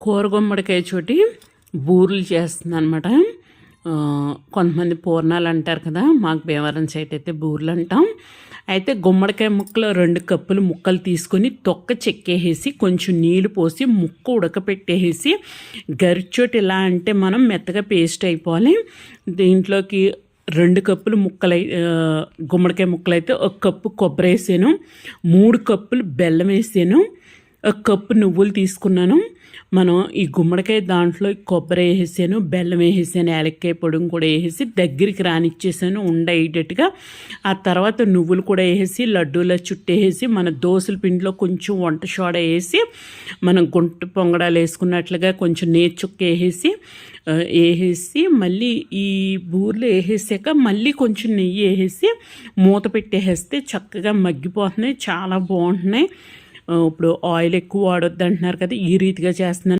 కూర గుమ్మడికాయ చోటి బూరెలు చేస్తుంది అనమాట. కొంతమంది పూర్ణాలు అంటారు కదా, మాకు భీమవరం సైడ్ అయితే బూరెలు అంటాం. అయితే గుమ్మడికాయ ముక్కలు 2 కప్పులు ముక్కలు తీసుకొని తొక్క చెక్కేసి కొంచెం నీళ్ళు పోసి ముక్క ఉడకపెట్టేసి గరిచోటి ఇలా అంటే మనం మెత్తగా పేస్ట్ అయిపోవాలి. దీంట్లోకి 2 కప్పులు గుమ్మడికాయ ముక్కలు అయితే 1 కప్పు కొబ్బరి వేసాను, 3 కప్పులు బెల్లం వేసాను, 1 కప్పు నువ్వులు తీసుకున్నాను. మనం ఈ గుమ్మడికాయ దాంట్లో కొబ్బరి వేసాను, బెల్లం వేసాను, యాలక్కాయ పొడిని కూడా వేసి దగ్గరికి రానిచ్చేసాను ఉండేటట్టుగా. ఆ తర్వాత నువ్వులు కూడా వేసి లడ్డూల చుట్టేసి మన దోశల పిండిలో కొంచెం వంట సోడా వేసి మనం గుంట పొంగడాలు వేసుకున్నట్లుగా కొంచెం నేర్చుక్క వేసి మళ్ళీ ఈ బూరెలు వేసాక మళ్ళీ కొంచెం నెయ్యి వేసి మూత పెట్టేస్తే చక్కగా మగ్గిపోతున్నాయి, చాలా బాగుంటున్నాయి. ఇప్పుడు ఆయిల్ ఎక్కువ వాడొద్దు అంటున్నారు కదా, ఈ రీతిగా చేస్తున్నాను.